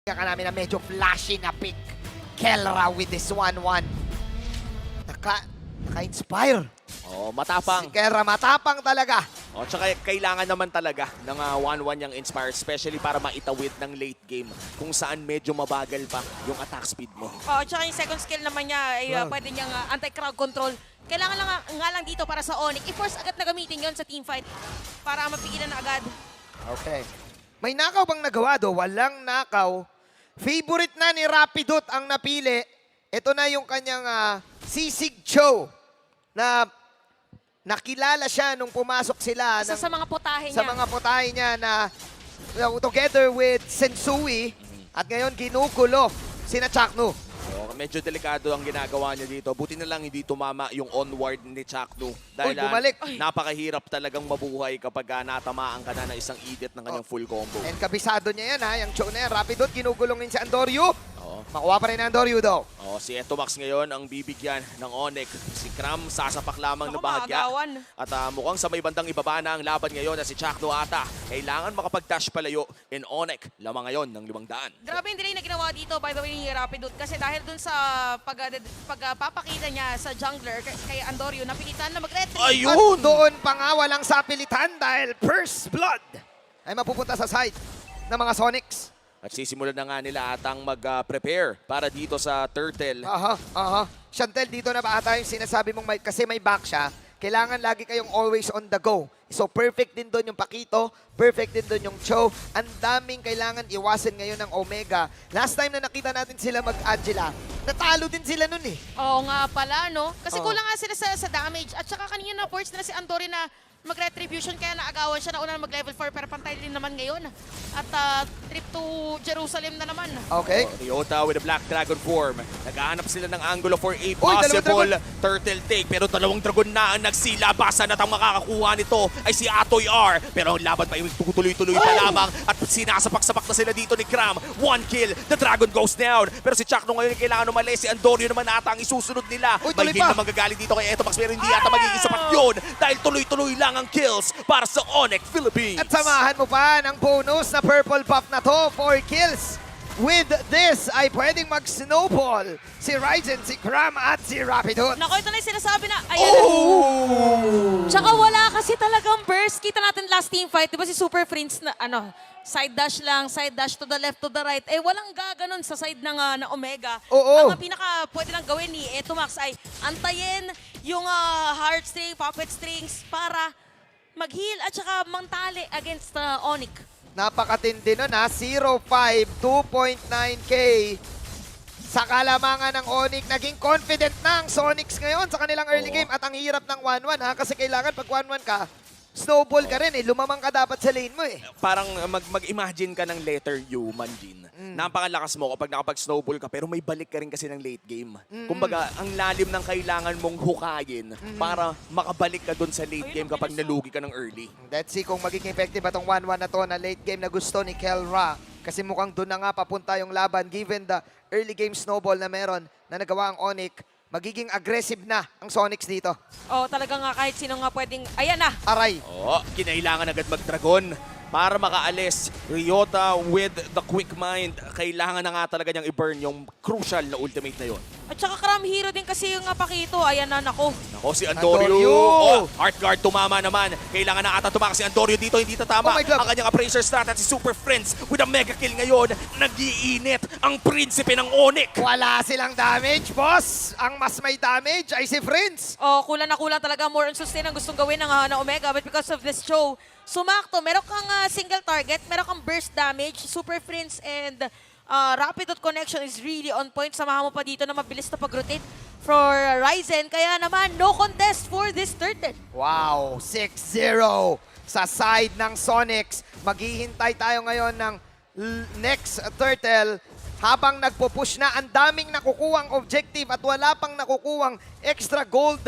ka namin na medyo flashy na pick. Kelra with this 1-1. Naka-inspire. Oh, matapang. Si Kelra matapang talaga. Oh, tsaka kailangan naman talaga ng 1-1 yung Inspire, especially para maitawid ng late game kung saan medyo mabagal pa yung attack speed mo. Oh, tsaka yung second skill naman niya ay pwede niyang anti-crowd control. Kailangan lang nga lang dito para sa Onyx. I-force agad na gamitin yon sa teamfight para mapigilan na agad. Okay. May nakaw bang nagawa do? Walang nakaw. Favorite na ni Rapidot ang napili. Ito na yung kanyang Sisig Cho na nakilala siya nung pumasok sila Isa sa mga putahe niya. sa mga putahe niya na together with Sensui at ngayon ginugulo sina Chaknu. Oh, medyo delikado ang ginagawa niya dito. Buti na lang hindi tumama yung onward ni Chaknu. Dahil bumalik. napakahirap talagang mabuhay kapag natamaan ka na ng isang edit ng kanyang full combo. And kabisado niya yan yung Cho na yan. Rapidot ginugulong din si Andoryu. Oh. Makuha pa rin ang Andoryu daw. Oh, si Etomax ngayon ang bibigyan ng Onyx. Si Kram sasapak lamang Ako, ng bahagya. maagawan. At mukhang sa may bandang ibaba na ang laban ngayon na si Chaknu ata. Kailangan makapag-dash palayo in Onyx. Lamang ngayon ng 500. Grabe yung delay na ginawa dito by the way ni Rapidot kasi dahil dun sa pagpapakita niya sa jungler kay Andoryu, napilitan na mag-retreat. At doon pa nga walang sapilitan dahil first blood ay mapupunta sa side ng mga Sonics. At sisimulan na nga nila atang mag-prepare para dito sa Turtle. Chantel, dito na ba ata yung sinasabi mong kasi may back siya, kailangan lagi kayong always on the go. So perfect din doon yung Pakito, perfect din doon yung Cho. Ang daming kailangan iwasan ngayon ng Omega. Last time na nakita natin sila mag-Angela, natalo din sila nun eh. Oo nga pala, no? Kasi Oo. kulang nga sila sa damage. At saka kanina na-force na si Andoryu na mag-retribution kaya naagawan siya na una mag-level 4 pero pantay din naman ngayon. At trip to Jerusalem na naman. Okay. Ryota with a Black Dragon form. Naghahanap sila ng angulo for a dalawang possible dragon. turtle take. Pero dalawang dragon na ang nagsilabasan at ang makakakuha nito ay si Atoy R. Pero ang laban pa yung tuloy-tuloy pa lamang. At sinasapak-sapak na sila dito ni Kram. One kill. The dragon goes down. Pero si Chakno ngayon kailangan umalis. Si Andoryu naman ata ang isusunod nila. Tuloy May kill pa. na magagaling dito kay Etomax. Pero hindi ata magiging sapat yun. Dahil tuloy-tuloy lang ang kills para sa Onyx Philippines. At samahan mo pa ng bonus na purple buff na to, 4 kills. With this ay pwedeng mag-snowball si Ryzen, si Kram at si Rapidot. Nako, ito na yung sinasabi na, ayan. Tsaka wala kasi talagang burst. Kita natin last team fight, di ba si Super Prince na side dash lang, side dash to the left, to the right. Eh, walang gaganon sa side ng na Omega. Oo. Ang pinaka pwede lang gawin ni Etomax ay antayin yung heartstring, puppet strings para mag-heal at saka mangtali against Onyx. Napakatindi nun ha, 0-5, 2.9k. Sa kalamangan ng Onyx, naging confident na ang Sonics ngayon sa kanilang early game. At ang hirap ng 1-1 ha, kasi kailangan pag 1-1 ka, snowball ka rin eh. Lumamang ka dapat sa lane mo eh. Parang mag-imagine ka ng letter U, Manjin. Napakalakas mo kapag nakapag-snowball ka, pero may balik ka rin kasi ng late game. Kumbaga, ang lalim ng kailangan mong hukayin para makabalik ka dun sa late game kapag nalugi ka ng early. Let's see kung magiging effective itong 1-1 na to na late game na gusto ni Kelra. Kasi mukhang doon na nga papunta yung laban given the early game snowball na meron na nagawa ang Onyx. Magiging aggressive na ang Sonics dito. Oh, talaga nga kahit sino nga pwedeng, ayan na. Aray. Oo, kinailangan agad mag-dragon para makaalis. Ryota with the quick mind. Kailangan na nga talaga niyang i-burn yung crucial na ultimate na yon. At saka Kram hero din kasi yung Pakito. Ayan na, nako. Nako, si Andoryu! Andoryu. Oh, Heart Guard tumama naman. Kailangan na ata tumakas si Andoryu dito. Hindi tatama Oh my God. ang kanyang appraiser stat at si Super Friends with a mega kill ngayon. Nag-iinit ang prinsipe ng Onyx. Wala silang damage, boss. Ang mas may damage ay si Friends. Oh, kulang na kulang talaga. More on sustain ang gustong gawin ng Omega. But because of this show, sumakto. Meron kang single target. Meron kang burst damage. Super Prince and Rapid connection is really on point. Samahan mo pa dito na mabilis na pag-rotate for Ryzen. Kaya naman, no contest for this turtle. Wow, 6-0 sa side ng Sonics. Maghihintay tayo ngayon ng next turtle. Habang nagpo-push na, ang daming nakukuhang objective at wala pang nakukuhang extra gold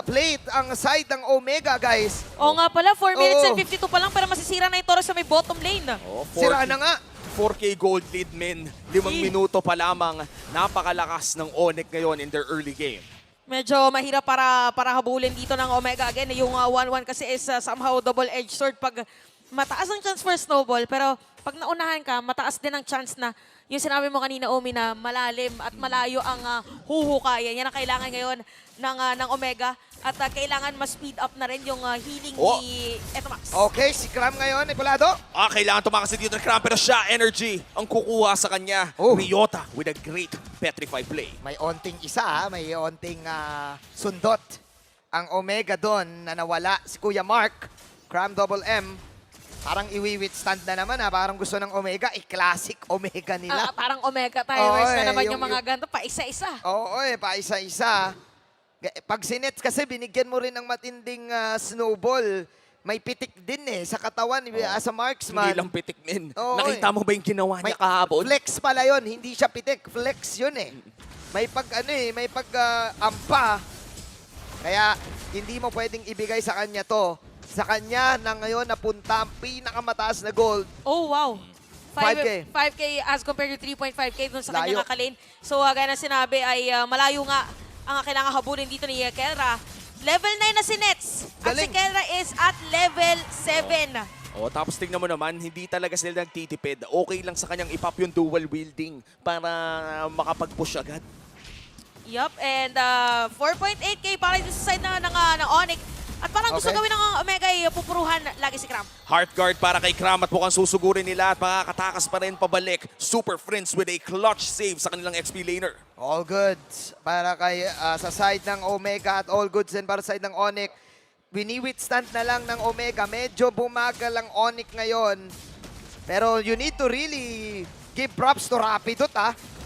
plate ang side ng Omega, guys. Oo nga pala, 4 minutes Oo. and 52 pa lang pero masisira na yung Toro sa may bottom lane. Oh, Sira na nga. 4K gold lead, men. 5 minuto pa lamang. Napakalakas ng Onyx ngayon in their early game. Medyo mahirap para habulin dito ng Omega. Again, yung 1-1 kasi is somehow double-edged sword pag mataas ang chance for snowball. Pero pag naunahan ka, mataas din ang chance na yung sinabi mo kanina, Omi, na malalim at malayo ang huhukayan. Yan ang kailangan ngayon ng Omega. At kailangan mas speed up na rin yung healing Oh. ni Etomax. Okay, si Cram ngayon, Ipulado. Kailangan tumakas dito ng Cram, pero siya, energy, ang kukuha sa kanya. Oh. Ryota with a great Petrify play. May onting isa, may onting sundot. Ang Omega doon na nawala si Kuya Mark. Cram Double M. Parang iwi-withstand na naman parang gusto ng Omega, classic Omega nila. Parang Omega timers Oo, na naman yung yung- mga ganito, pa isa-isa. Oo, pa isa-isa. Pag sinets kasi, binigyan mo rin ng matinding snowball. May pitik din sa katawan as a marksman. Hindi lang pitik min. Oo, Nakita mo ba yung ginawa niya kahapon? Flex pala yun, hindi siya pitik. Flex yun May pag may pag ampa. Kaya hindi mo pwedeng ibigay sa kanya to. Sa kanya na ngayon napunta ang pinakamataas na gold. Oh, wow. 5K. 5K as compared to 3.5K dun sa Layo. kanyang kakalin. So, gaya na sinabi ay malayo nga ang kailangan habulin dito ni Kelra. Level 9 na si Nets. At si Galing. Kelra is at level 7. Tapos tingnan mo naman, hindi talaga sila nagtitipid. Okay lang sa kanyang ipap yung dual wielding para makapag-push agad. Yup, and 4.8K para dito sa side ng Onyx. At parang gusto Okay. gawin ng Omega ay pupuruhan lagi si Cram. Heart guard para kay Cram at mukhang susugurin nila at makakatakas pa rin pabalik. Super Friends with a clutch save sa kanilang XP laner. All goods para kay sa side ng Omega at all goods din para sa side ng Onyx. Wini-withstand na lang ng Omega. Medyo bumagal ang Onyx ngayon. Pero you need to really give props to Rapidot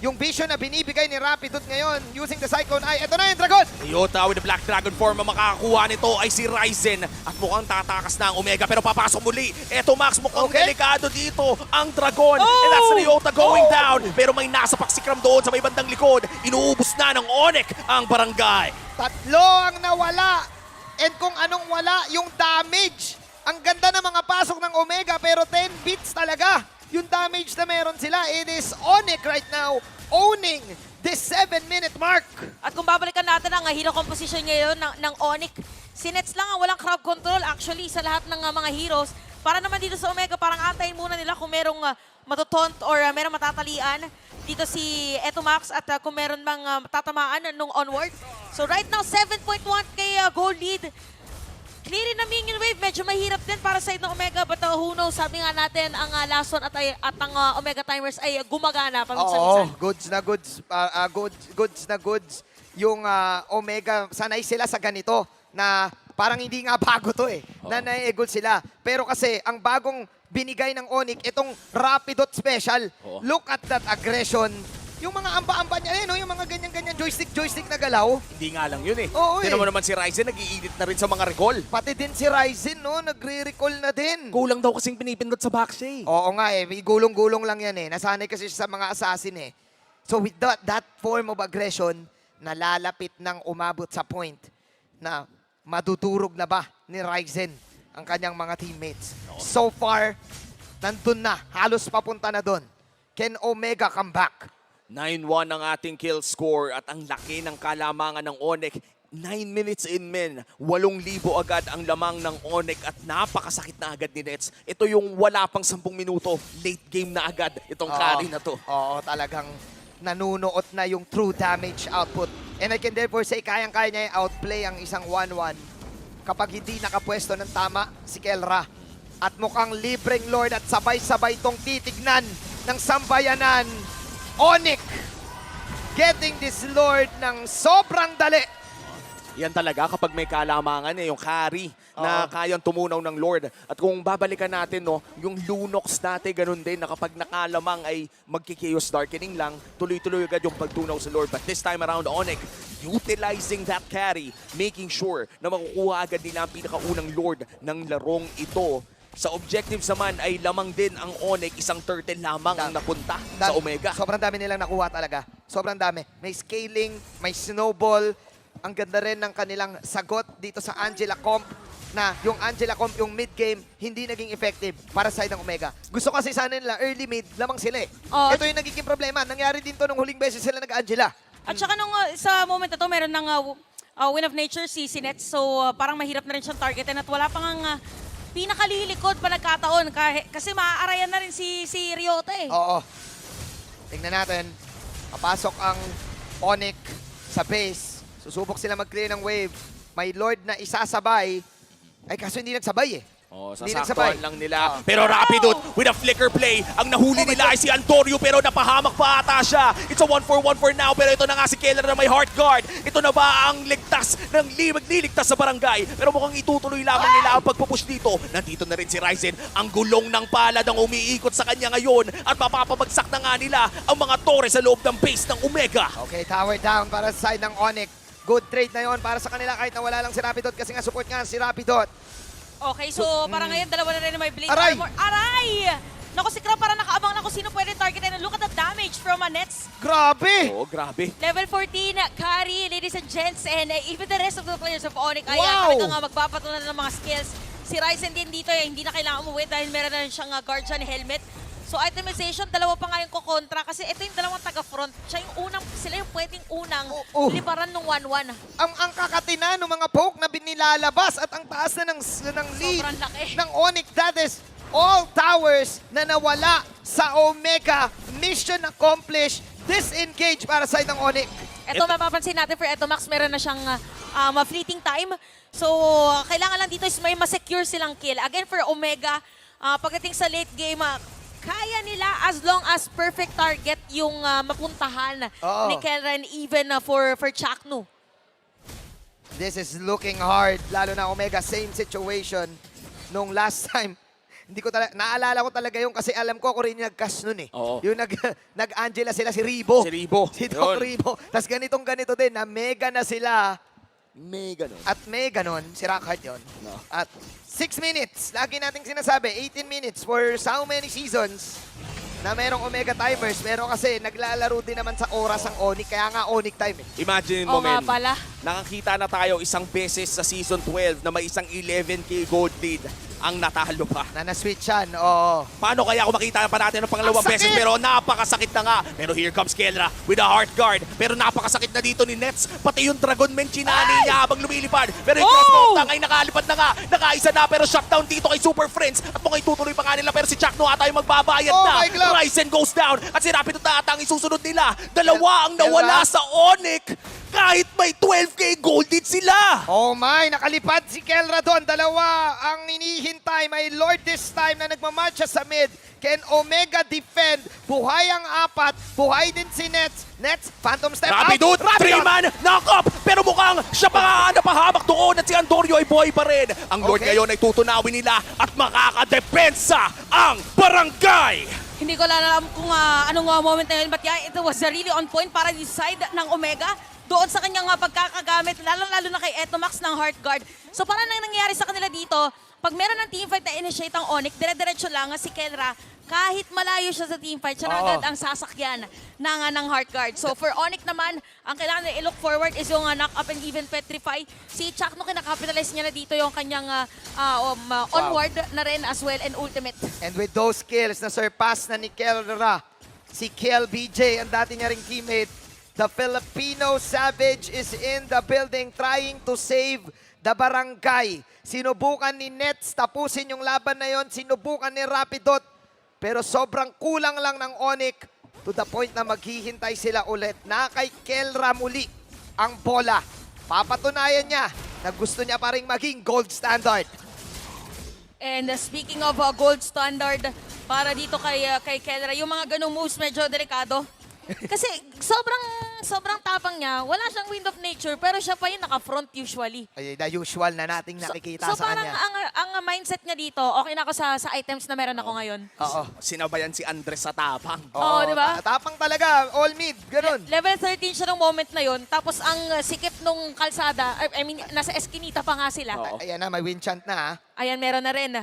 Yung vision na binibigay ni Rapidot ngayon using the Cyclone Eye. Ito na yung Dragon! Ryota with the Black Dragon form, ang makakakuha nito ay si Ryzen. At mukhang tatakas na ang Omega pero papasok muli. Eto Max, mukhang Okay. delikado dito ang Dragon. Oh! And that's Ryota going down. Pero may nasapak si Cram doon sa may bandang likod. Inuubos na ng Onyx ang barangay. Tatlo ang nawala. And kung anong wala, yung damage. Ang ganda ng mga pasok ng Omega pero 10 bits talaga. Yung damage na meron sila. It is Onyx right now owning this 7-minute mark. At kung babalikan natin ang hero composition ngayon ng Onyx, si Nets lang ang walang crowd control actually sa lahat ng mga heroes. Para naman dito sa Omega, parang antayin muna nila kung merong matutont or merong matatalian dito si Etomax at kung meron bang tatamaan nung onward. So right now, 7.1K gold lead. Clearin na Minion Wave, medyo mahirap din para sa side ng Omega, but who knows, sabi nga natin, ang last one at ang Omega timers ay gumagana Oo, paminsan-minsan. goods na goods. Goods na goods. Yung Omega, sanay sila sa ganito na parang hindi nga bago to na nai-gold sila. Pero kasi, ang bagong binigay ng Onyx, itong Rapidot Special. Oo. Look at that aggression. Yung mga amba-amba niya, yung mga ganyan-ganyan joystick na galaw. Hindi nga lang yun Oo, Tignan mo naman si Ryzen, nag-iinit na rin sa mga recall. Pati din si Ryzen, nagre-recall na din. Kulang daw kasing pinipindot sa backstage. Oo nga may gulong-gulong lang yan Nasanay kasi siya sa mga assassin So with that form of aggression, nalalapit ng umabot sa point na madudurog na ba ni Ryzen ang kanyang mga teammates. So far, nandun na. Halos papunta na doon. Can Omega come back? 9-1 ang ating kill score at ang laki ng kalamangan ng Onyx. 9 minutes in men, 8,000 agad ang lamang ng Onyx at napakasakit na agad ni Nets. Ito yung wala pang 10 minuto, late game na agad itong carry na to. Oo, talagang nanunuot na yung true damage output. And I can therefore say, kayang-kaya niya outplay ang isang 1-1 kapag hindi nakapwesto ng tama si Kelra. At mukhang libreng Lord at sabay-sabay tong titignan ng sambayanan. Onyx getting this Lord ng sobrang dali. Yan talaga kapag may kalamangan yung carry na Oo. kayang tumunaw ng Lord. At kung babalikan natin, yung Lunox dati, ganun din na kapag nakalamang ay magki-chaos darkening lang, tuloy-tuloy agad yung pagtunaw sa Lord. But this time around, Onyx, utilizing that carry, making sure na makukuha agad nila ang pinakaunang Lord ng larong ito. Sa objectives naman ay lamang din ang Onyx, isang turtle lamang ang napunta sa Omega. Sobrang dami nilang nakuha talaga. Sobrang dami. May scaling, may snowball. Ang ganda rin ng kanilang sagot dito sa Angela Comp na yung Angela Comp, yung mid-game, hindi naging effective para sa side ng Omega. Gusto kasi sana nila early mid, lamang sila Oo. Ito yung nagiging problema. Nangyari din to nung huling beses sila nag-Angela. At saka nung sa moment na to, meron ng Win of Nature si Nets. So parang mahirap na rin siyang targetin at wala pang pinakalilikod pa nagkataon kasi maaarayan na rin si Ryota Oo. Tingnan natin. Papasok ang Onyx sa base. Susubok sila mag-clear ng wave. May Lord na isasabay. Ay, kaso hindi nagsabay eh. Oh, Hindi sasaktuhan nagsabay. lang nila. Pero Rapidot with a flicker play. Ang nahuli nila ay si Antonio pero napahamak pa ata siya. It's a 1-for-1 for now pero ito na nga si Keller na may heart guard. Ito na ba ang ligtas ng magliligtas sa barangay? Pero mukhang itutuloy lamang nila ang pagpupush dito. Nandito na rin si Ryzen. Ang gulong ng palad ang umiikot sa kanya ngayon at mapapabagsak na nga nila ang mga torre sa loob ng base ng Omega. Okay, tower down para sa side ng Onyx. Good trade na yon para sa kanila kahit na wala lang si Rapidot kasi nga support nga si Rapidot. Okay, so para ngayon, dalawa na rin na may blade Aray! armor. Aray! Naku, si Kram para nakaabang na kung sino pwede targetin. And look at the damage from Nets. Grabe! Oo, grabe. Level 14, carry, ladies and gents, and even the rest of the players of Onyx ay Wow! talaga nga magpapatunan ng mga skills. Si Ryzen din dito, hindi na kailangan umuwi dahil meron na rin siyang guardian helmet. So itemization, dalawa pa nga yung kukontra kasi ito yung dalawang taga-front. Sila yung pwedeng unang liparan ng 1-1. Ang kakatina ng mga poke na binilalabas at ang taas na ng lead Sobrang laki. ng Onyx. That is all towers na nawala sa Omega. Mission accomplished. Disengage para sa side ng Onyx. Ito mapapansin natin for Etomax, meron na siyang fleeting time. So kailangan lang dito is may ma-secure silang kill. Again for Omega, pagdating sa late game, kaya nila as long as perfect target yung mapuntahan Oo. ni Kelran even for Chaknu. This is looking hard. Lalo na Omega, same situation nung last time. Hindi ko talaga, naalala ko talaga yung kasi alam ko ako rin yung nag-cash nun eh. Oo. Yung nag-Angela sila si Ribo. Si Ribo. Si Doc Yun. Ribo. Tapos ganito din, na mega na sila. Mega no. At may ganon, si Rockhart yun. No. At 6 minutes, lagi nating sinasabi, 18 minutes for so many seasons na merong Omega timers. Pero kasi naglalaro din naman sa oras ang Onyx, kaya nga Onyx time eh. Imagine Oo mo, nga men. pala. Nakakita na tayo isang beses sa Season 12 na may isang 11K gold lead ang natalo pa. Na na-switch yan, oo. Paano kaya kung makita pa natin ng pangalawang Ang sakit! beses? Pero napakasakit na nga. Pero here comes Kelra with a heart guard. Pero napakasakit na dito ni Nets. Pati yung Dragon Man chinani niya habang lumilipad. Pero yung crossbow tang ay nakalipad na nga. Nakaisa na pero shutdown dito kay Super Friends. At mukhang itutuloy pa nga nila. Pero si Chakno ata yung magbabayad Oh na. my glove! Ryzen goes down. At si Rapid ata ang isusunod nila. Dalawa ang nawala sa Onyx. Kahit may 12K gold lead sila. Oh my, nakalipad si Kelra doon. Dalawa ang inihintay. May Lord this time na nagmamatcha sa mid. Can Omega defend? Buhay ang apat. Buhay din si Nets. Nets, Phantom Step out. Rapidot, 3-man, knock-up! Pero mukhang siya pa nga napahamak doon at si Antonio ay buhay pa rin. Ang Lord Okay. ngayon ay tutunawin nila at makakadepensa ang barangay! Hindi ko alam kung anong moment na yun, but yeah, it was really on point para yung side ng Omega. Doon sa kanyang pagkakagamit, lalo na kay Etomax ng Heart Guard. So parang nangyayari sa kanila dito, pag meron ng teamfight na initiate ang Onyx, dire-diretso lang si Kelra, kahit malayo siya sa teamfight, siya na Oo. agad ang sasakyan ng Heart Guard. So for Onyx naman, ang kailangan na i-look forward is yung knock up and even petrify. Si Chakno, kinakapitalize niya na dito yung kanyang onward na rin as well and ultimate. And with those kills na surpass na ni Kelra, si Kel BJ, ang dati niya ring teammate, the Filipino Savage is in the building trying to save the barangay. Sinubukan ni Nets tapusin yung laban na yon, sinubukan ni Rapidot, pero sobrang kulang lang ng Onyx to the point na maghihintay sila ulit na kay Kelra muli ang bola. Papatunayan niya na gusto niya pa rin maging gold standard. And speaking of gold standard, para dito kay Kelra, yung mga ganung moves medyo delikado. Kasi sobrang tapang niya. Wala siyang wind of nature, pero siya pa yung naka-front usually. Ay, the usual na nating nakikita So sa parang kanya. ang mindset niya dito, okay na ako sa items na meron ako ngayon. Oo. Sinabayan si Andres sa tapang. Oo, di ba? Tapang talaga, all mid, ganun. Level 13 siya nung moment na yon. Tapos ang sikip nung kalsada, I mean, nasa eskinita pa nga sila. Oo. Ayan na, may win chant na ha. Ayan, meron na rin.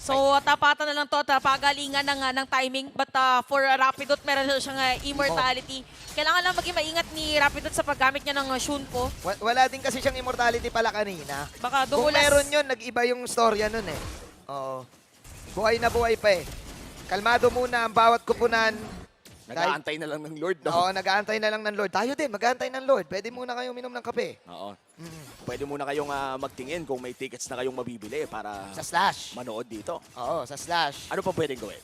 So, tapatan na lang to, pagalingan ng timing. But for Rapidot, meron na siyang immortality. Kailangan lang maging maingat ni Rapidot sa paggamit niya ng Shunpo. Wala din kasi siyang immortality pala kanina. Baka Kung dumulas. meron yun, nag-iba yung storya nun eh. Oo. Buhay na buhay pa eh. Kalmado muna ang bawat kupunan. Nag-aantay na lang ng Lord, no? Oo, nag-aantay na lang ng Lord. Tayo din, mag-aantay ng Lord. Pwede muna kayo minom ng kape. Oo. Pwede muna kayong magtingin kung may tickets na kayong mabibili para Sa Slash. manood dito. Oo, sa Slash. Ano pa pwedeng gawin?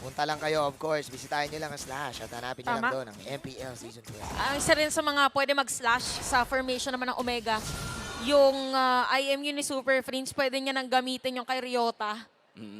Punta lang kayo, of course. Bisitahin nyo lang ang Slash at hanapin nyo lang Tama. doon ang MPL Season 12. Ang isa rin sa mga pwede mag-slash sa formation naman ng Omega, yung IMU ni Super Friends, pwede niya nang gamitin yung kay Ryota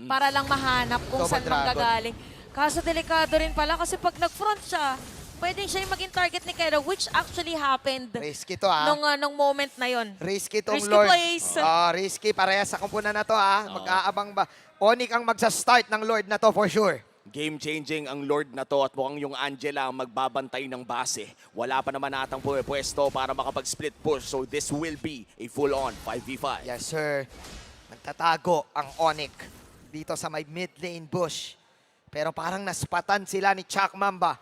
para lang mahanap kung Double saan Dragon. manggagaling. Kaso delikado rin pala kasi pag nag-front siya, pwedeng siya yung maging target ni Kero, which actually happened Risky to, ah. nung moment na yon. Risky tong Risky Lord. plays. Risky. Parehas sa kumpunan na to, ah. Mag-aabang ba? Onyx ang magsa-start ng Lord na to for sure. Game-changing ang Lord na to at mukhang yung Angela ang magbabantay ng base. Wala pa naman natang pwesto para makapag-split push. So this will be a full-on 5v5. Yes, sir. Nagtatago ang Onyx dito sa may mid lane bush. Pero parang naspatan sila ni Chuck Mamba.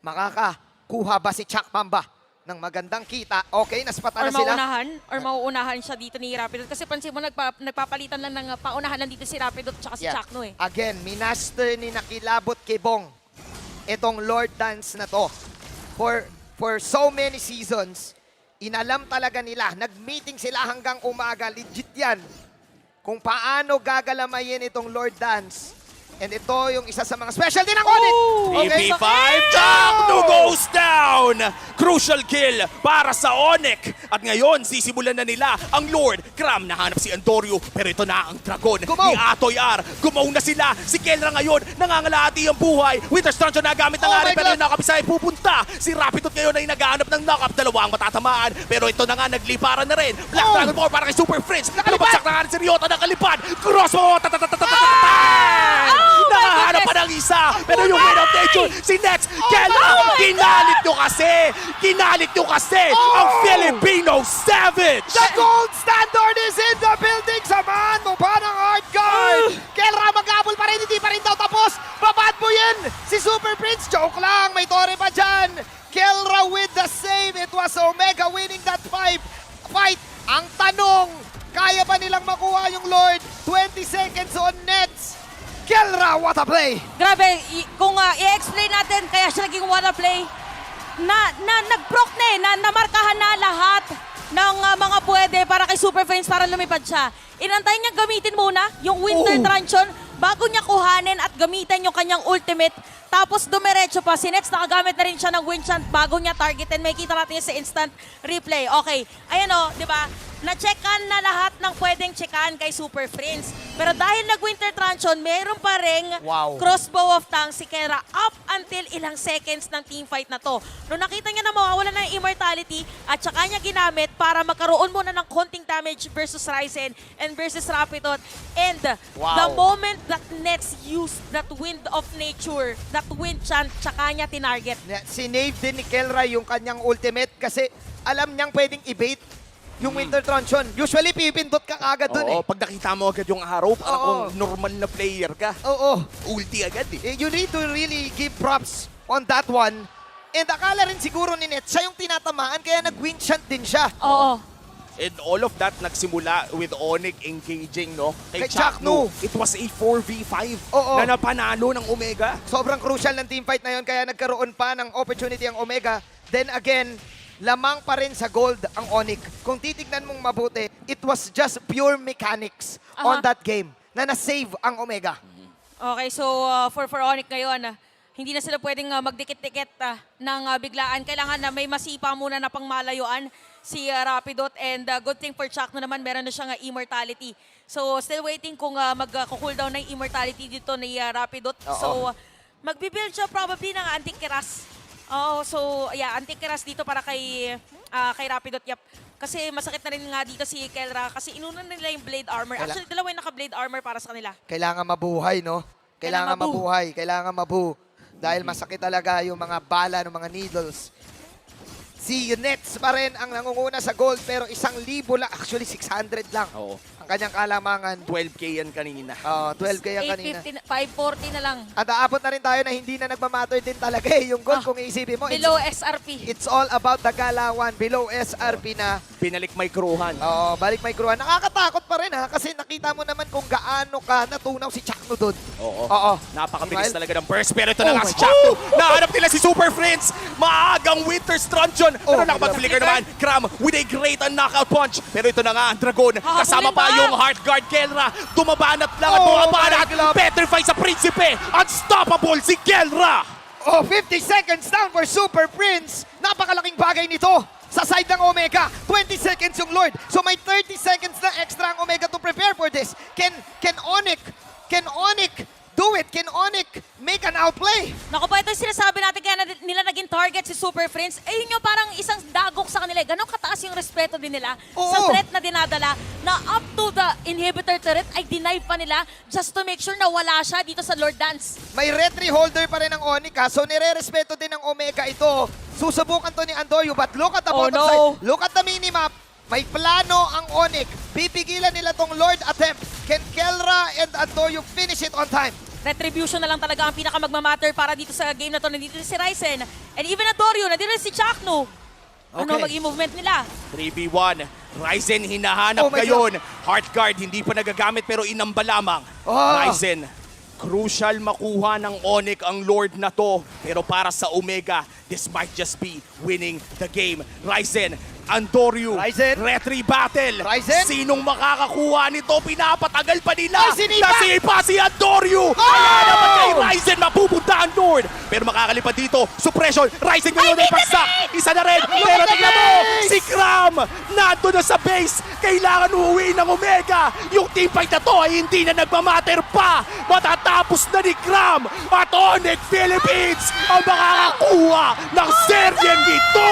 Makakakuha ba si Chuck Mamba ng magandang kita? Okay, naspatan Or na sila. mauunahan siya dito ni Rapidot. Kasi pansin mo, nagpapalitan lang ng paunahan lang dito si Rapidot tsaka si Chakno eh. Again, minaster ni Nakilabot Kibong itong Lord Dance na to. For so many seasons, inalam talaga nila. Nag-meeting sila hanggang umaga. Legit yan. Kung paano gagalamayin itong Lord Dance. And ito yung isa sa mga specialty ng Onyx. Okay, EP5, Chakno goes down! Crucial kill para sa Onyx. At ngayon, sisimulan na nila ang Lord. Kram, nahanap si Andorio, pero ito na ang Dragon Gumaw. ni Atoy R. Gumaw na sila. Si Kelra ngayon, nangangalati ang buhay. Winter Strange na gamit ng Oh ari, my pero God. yung nakapisay pupunta. Si Rapidot ngayon ay naghahanap ng knock-up. Dalawang matatamaan, pero ito na nga, nagliparan na rin. Black Oh. Dragon 4 para kay Super Friends. Nakalipad. Lumagsak na nga rin si Ryota, nakalipad. Crossbow, nakahanap pa ng isa, pero yung Win of Nature, si Nex, Kelra, kinalit nyo kasi ang Filipino Savage! The gold standard is in the building! Samahan mo pa ng hard guard! Kelra mag-abol pa rin, hindi pa rin daw tapos! Babad mo yan! Si Super Prince, joke lang, may tore pa dyan! Kelra with the save! It was Omega winning that fight! Ang tanong, kaya ba nilang makuha yung Lord? 20 seconds on nets! Kelra, what a play! Grabe, kung i-explain natin kaya siya naging wanna play, nag-proc na eh, namarkahan na lahat ng mga pwede para kay Super Friends para lumipad siya. Inantay niya gamitin muna yung Winter Truncheon bago niya kuhanin at gamitin yung kanyang ultimate. Tapos dumiretso pa, si Nets nakagamit na rin siya ng Winchant bago niya targetin. May kita natin yun sa instant replay. Okay, ayan o, di ba? Na-checkan na lahat ng pwedeng checkan kay Super Friends. Pero dahil nag-Winter Truncheon, meron pa ring Wow. crossbow of tongue si Kera up until ilang seconds ng teamfight na to. Nung nakita niya na mawawala na yung immortality at saka niya ginamit para magkaroon muna ng konting damage versus Ryzen and versus Rapidot. And Wow. the moment that Nets used that Wind of Nature, that Wind Chant, tsaka niya tinarget. Sinave din ni Kelra yung kanyang ultimate kasi alam niyang pwedeng i-bait yung Winter Truncheon. Usually, pipindot ka agad dun eh. Oo, pag nakita mo agad yung araw, parang Oo. kung normal na player ka, Oo. ulti agad eh. You need to really give props on that one. And akala rin siguro ni Net, siya yung tinatamaan kaya nag-win shot din siya. Oo. And all of that nagsimula with Onyx engaging, no? Kay Chakno. It was a 4v5 Oo. na napanalo ng Omega. Sobrang crucial ng teamfight na yun kaya nagkaroon pa ng opportunity ang Omega. Then again, lamang pa rin sa gold ang Onyx. Kung titignan mong mabuti, it was just pure mechanics on that game na na-save ang Omega. Okay, so for Onyx ngayon, hindi na sila pwedeng magdikit-dikit ng biglaan. Kailangan na may masipa muna na pangmalayuan si Rapidot. And good thing for Chakno naman, meron na siyang immortality. So still waiting kung mag-cooldown na yung immortality dito ni Rapidot. Oo. So magbibuild siya probably ng anti-kiras. Oh, so yeah, anti-kiras dito para kay Rapidot. Yep. Kasi masakit na rin nga dito si Kelra kasi inunan nila yung blade armor. Actually, dalawa yung naka-blade armor para sa kanila. Kailangan mabuhay, no? Kailangan mabuhay. Kailangan mabu. Dahil masakit talaga yung mga bala ng mga needles. Si Nets pa rin ang nangunguna sa gold pero 1,000 lang. Actually, 600 lang. Oo. Ang kanyang kalamangan. 12K yan kanina. 12K yan kanina. 540 na lang. At aabot na rin tayo na hindi na nagmamatter din talaga yung gold kung iisipin mo. Below SRP. It's all about the galawan. Below SRP na. Binalik may kruhan. Balik may kruhan. Nakakatakot pa rin ha kasi nakita mo naman kung gaano ka natunaw si Chakno doon. Oo. Napakabilis Smile. talaga ng burst. Pero ito na Oh nga my si Chakno. Nahanap nila si Super Friends. Maagang Winter Truncheon. doon. Pero Oh, nakapag-flicker flicker. naman. Cram with a great knockout punch. Pero ito na nga, ang Dragon. Hahabulin Kasama pa ba? yung Heart Guard Kelra. Tumabanat lang at Oh, bumabanat. my glove. Petrify sa Prinsipe. Unstoppable si Kelra. Oh, 50 seconds down for Super Prince. Napakalaking bagay nito sa side ng Omega. 20 seconds yung Lord. So may 30 seconds na extra ang Omega to prepare for this. Can Onyx do it? Can Onyx make an outplay? Naku po, ito yung sinasabi natin kaya nila naging target si Super Prince. Eh yun yung parang isang dagok sa kanila. Ganon kataas yung respeto din nila sa Oo. threat na dinadala na up to the inhibitor turret ay deny pa nila just to make sure na wala siya dito sa Lord Dance. May retry holder pa rin ang Onyx ha. So nire-respeto din ng Omega ito. Susubukan to ni Andoyo but look at the Oh, bottom no. side. Look at the minimap. May plano ang Onyx. Pipigilan nila tong Lord attempt. Can Kelra and Andoyo finish it on time? Retribution na lang talaga ang pinakamagmamatter para dito sa game na to. Nandito si Ryzen. And even Adorio, nandito si Chakno. Ano Okay. maging movement nila? 3v1. Ryzen hinahanap Oh my ngayon. Heart Guard hindi pa nagagamit pero inamba lamang. Oh. Ryzen, crucial makuha ng Onyx ang Lord na to. Pero para sa Omega, this might just be winning the game. Ryzen, Andorio, Ryzen. retry battle. Ryzen. Sinong makakakuha nito? Pinapatagal pa nila. Ay, sinipa! Nasipa si Andorio. Kaya naman kay Ryzen mapupunta ang Lord. Pero makakalipad dito. Suppression. Ryzen ngayon ay pagsak. Isa na rin. Pero tignan mo, si Cram nando na sa base. Kailangan uuwi ng Omega. Yung teamfight na to ay hindi na nagmamatter pa. Matatapos na ni Cram at Onyx Philippines ang makakakuha ng seryeng ito.